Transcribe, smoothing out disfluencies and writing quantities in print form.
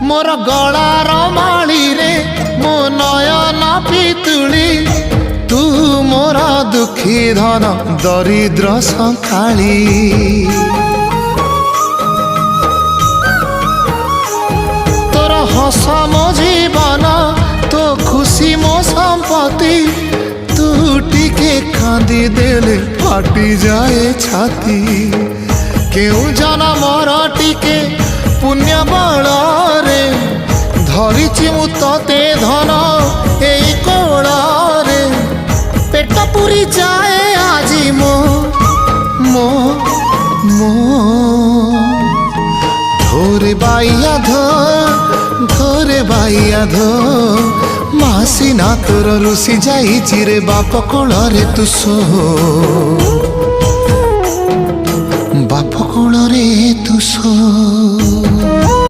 मोर गलार माली रे मो नयन पितुली तू मोर दुखी धन दरिद्र संकाली तोर हस मो जीवन तो खुशी मो संपत्ति तू टिके कांदी देले फाटी जाए छाती केउ जनमर टिके पुण्य बल रे धरिछि मु तते धन एई कोल रे पेट पुरी जाए आजी मो मो मो धोरे बाइया धोरे बाइया धो मासी ना तोर रुसी जाइछि रे बाप कोल रे तू सो बाप कोल रे तू सो।